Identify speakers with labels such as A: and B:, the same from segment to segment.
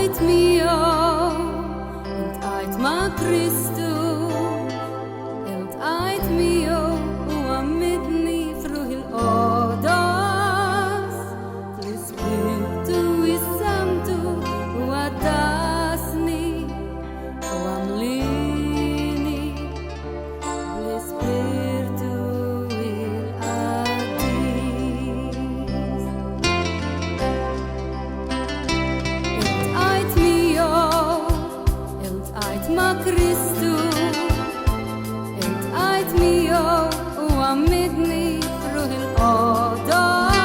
A: Iltqajt miegħu, iltqajt ma' Kristu, iltqajt miegħu u għammidni f'ruħ il-qodas, fl-Ispirtu is-Santu u għaddasni u għamlini l-Ispirtu ma' Kristu, iltqajt miegħu u għammidni f'ruħ il-qodas,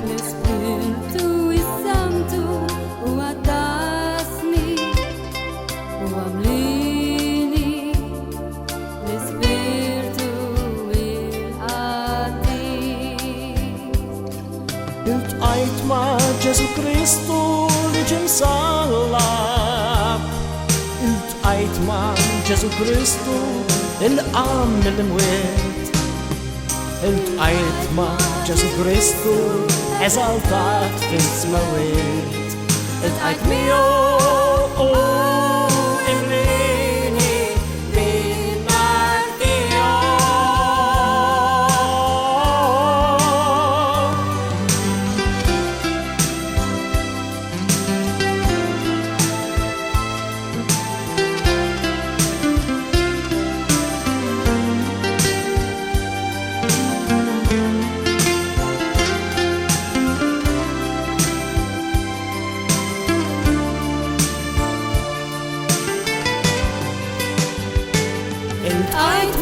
A: l-Ispirtu is-Santu u għaddasni u għamlini l-Ispirtu il-qadis.
B: Iltqajt ma' Ġesu Kristu li ġie msallab, iltqajt ma' Ġesu Kristu il-qam mill-imwiet, iltqajt ma' Ġesu Kristu eżaltat fis-smawiet, iltqajt miegħu u imlini bin-nar tiegħu.
A: Iltqajt